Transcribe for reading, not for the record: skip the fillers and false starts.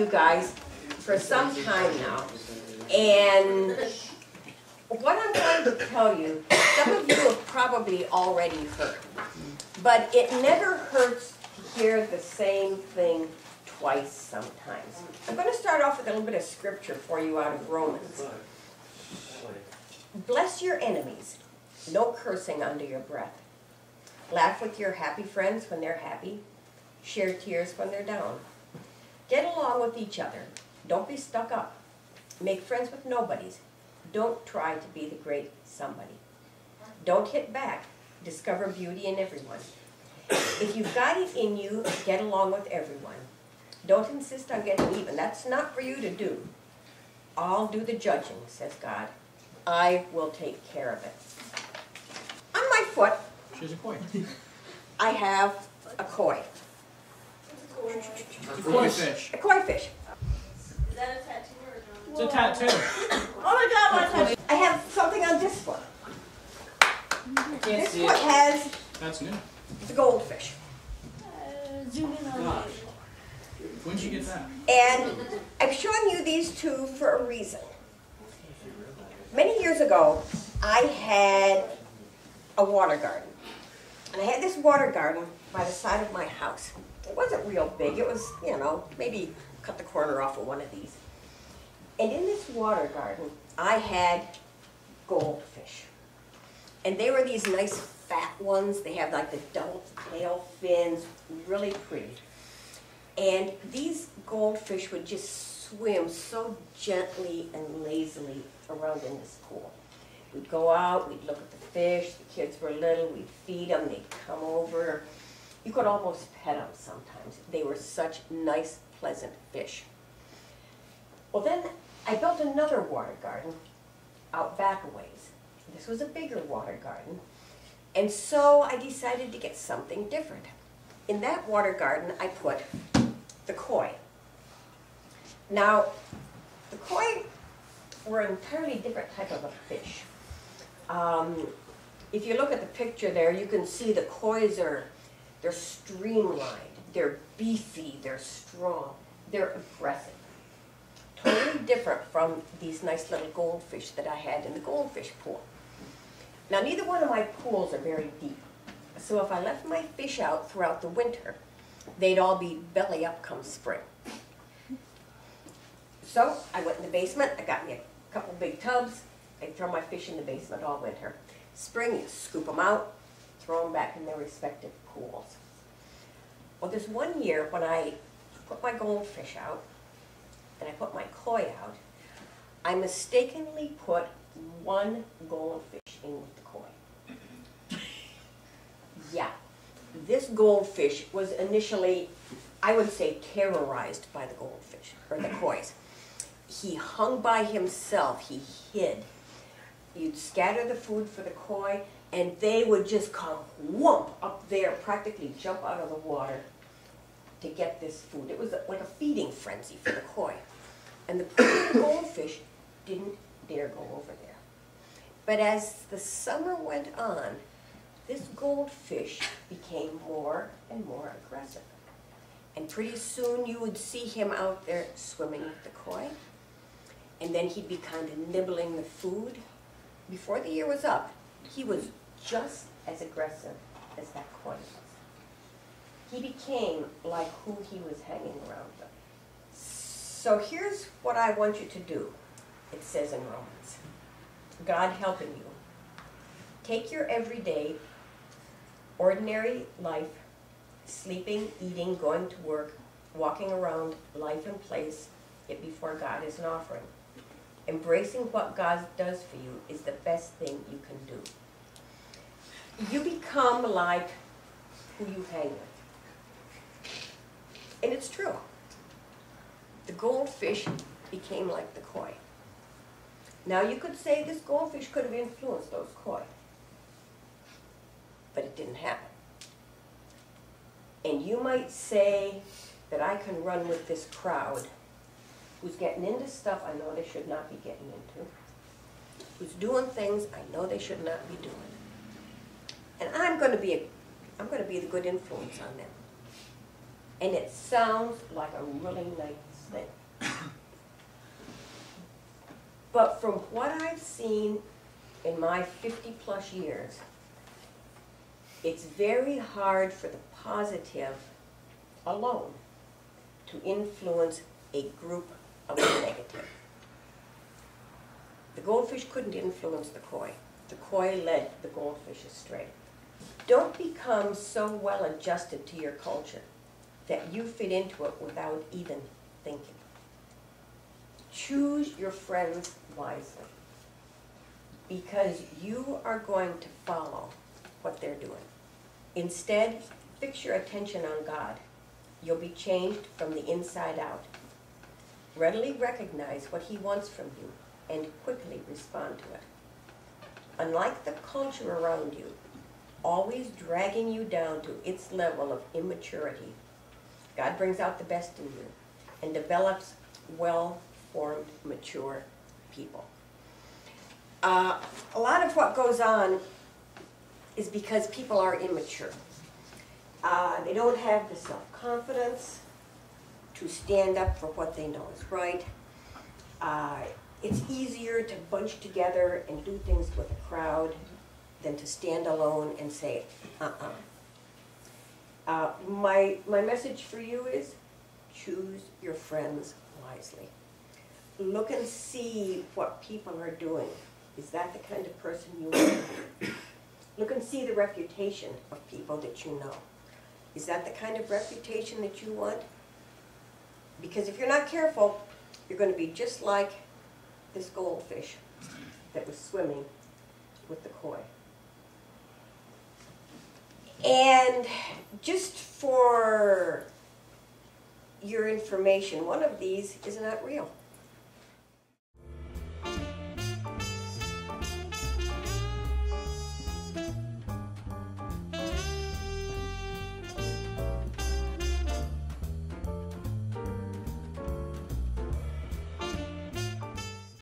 you guys for some time now, and what I'm going to tell you, some of you have probably already heard, but it never hurts to hear the same thing twice sometimes. I'm going to start off with a little bit of scripture for you out of Romans. Bless your enemies, no cursing under your breath. Laugh with your happy friends when they're happy. Share tears when they're down. Get along with each other. Don't be stuck up. Make friends with nobodies. Don't try to be the great somebody. Don't hit back. Discover beauty in everyone. If you've got it in you, get along with everyone. Don't insist on getting even. That's not for you to do. I'll do the judging, says God. I will take care of it. On my foot, she's a koi. I have a koi. A koi fish. A koi fish. Is that a tattoo or a It's a tattoo. Oh my God, what I have something on this foot. Can't This see foot it. has That's new. the goldfish. Zoom in on that. When'd you get that? And I'm showing you these two for a reason. Many years ago, I had a water garden. And I had this water garden by the side of my house. It wasn't real big. It was, you know, maybe cut the corner off of one of these. And in this water garden, I had goldfish. And they were these nice fat ones. They have like the double tail fins, really pretty. And these goldfish would just swim so gently and lazily around in this pool. We'd go out, we'd look at the fish, the kids were little, we'd feed them, they'd come over. You could almost pet them sometimes. They were such nice, pleasant fish. Well then, I built another water garden out back a ways. This was a bigger water garden. And so I decided to get something different. In that water garden, I put the koi. Now, the koi were an entirely different type of a fish. If you look at the picture there, you can see the kois they're streamlined, they're beefy, they're strong, they're aggressive. Totally different from these nice little goldfish that I had in the goldfish pool. Now, neither one of my pools are very deep. So if I left my fish out throughout the winter, they'd all be belly up come spring. So I went in the basement, I got me a couple big tubs, I'd throw my fish in the basement all winter. Spring, you scoop them out, throw them back in their respective pools. Well, this one year when I put my goldfish out, and I put my koi out, I mistakenly put one goldfish in with the koi. Yeah, this goldfish was initially, I would say, terrorized by the goldfish, or the kois. He hung by himself, he hid. You'd scatter the food for the koi, and they would just come whoomp up there, practically jump out of the water to get this food. It was like a feeding frenzy for the koi. And the poor goldfish didn't dare go over there. But as the summer went on, this goldfish became more and more aggressive. And pretty soon you would see him out there swimming with the koi. And then he'd be kind of nibbling the food. Before the year was up, he was just as aggressive as that koi was. He became like who he was hanging around with. So here's what I want you to do, it says in Romans. God helping you. Take your everyday, ordinary life, sleeping, eating, going to work, walking around, life and place, it before God is an offering. Embracing what God does for you is the best thing you can do. You become like who you hang with. And it's true. The goldfish became like the koi. Now you could say this goldfish could have influenced those koi. But it didn't happen. And you might say that I can run with this crowd who's getting into stuff I know they should not be getting into, who's doing things I know they should not be doing. And I'm going to be the good influence on them. And it sounds like a really nice thing. But from what I've seen in my 50-plus years, it's very hard for the positive alone to influence a group of the negative. The goldfish couldn't influence the koi. The koi led the goldfish astray. Don't become so well adjusted to your culture that you fit into it without even thinking. Choose your friends wisely, because you are going to follow what they're doing. Instead, fix your attention on God. You'll be changed from the inside out. Readily recognize what He wants from you and quickly respond to it. Unlike the culture around you, always dragging you down to its level of immaturity, God brings out the best in you and develops well-formed, mature people. A lot of what goes on is because people are immature. They don't have the self-confidence to stand up for what they know is right. It's easier to bunch together and do things with a crowd than to stand alone and say, My message for you is choose your friends wisely. Look and see what people are doing. Is that the kind of person you want? Look and see the reputation of people that you know. Is that the kind of reputation that you want? Because if you're not careful, you're going to be just like this goldfish that was swimming with the koi. And just for your information, one of these is not real.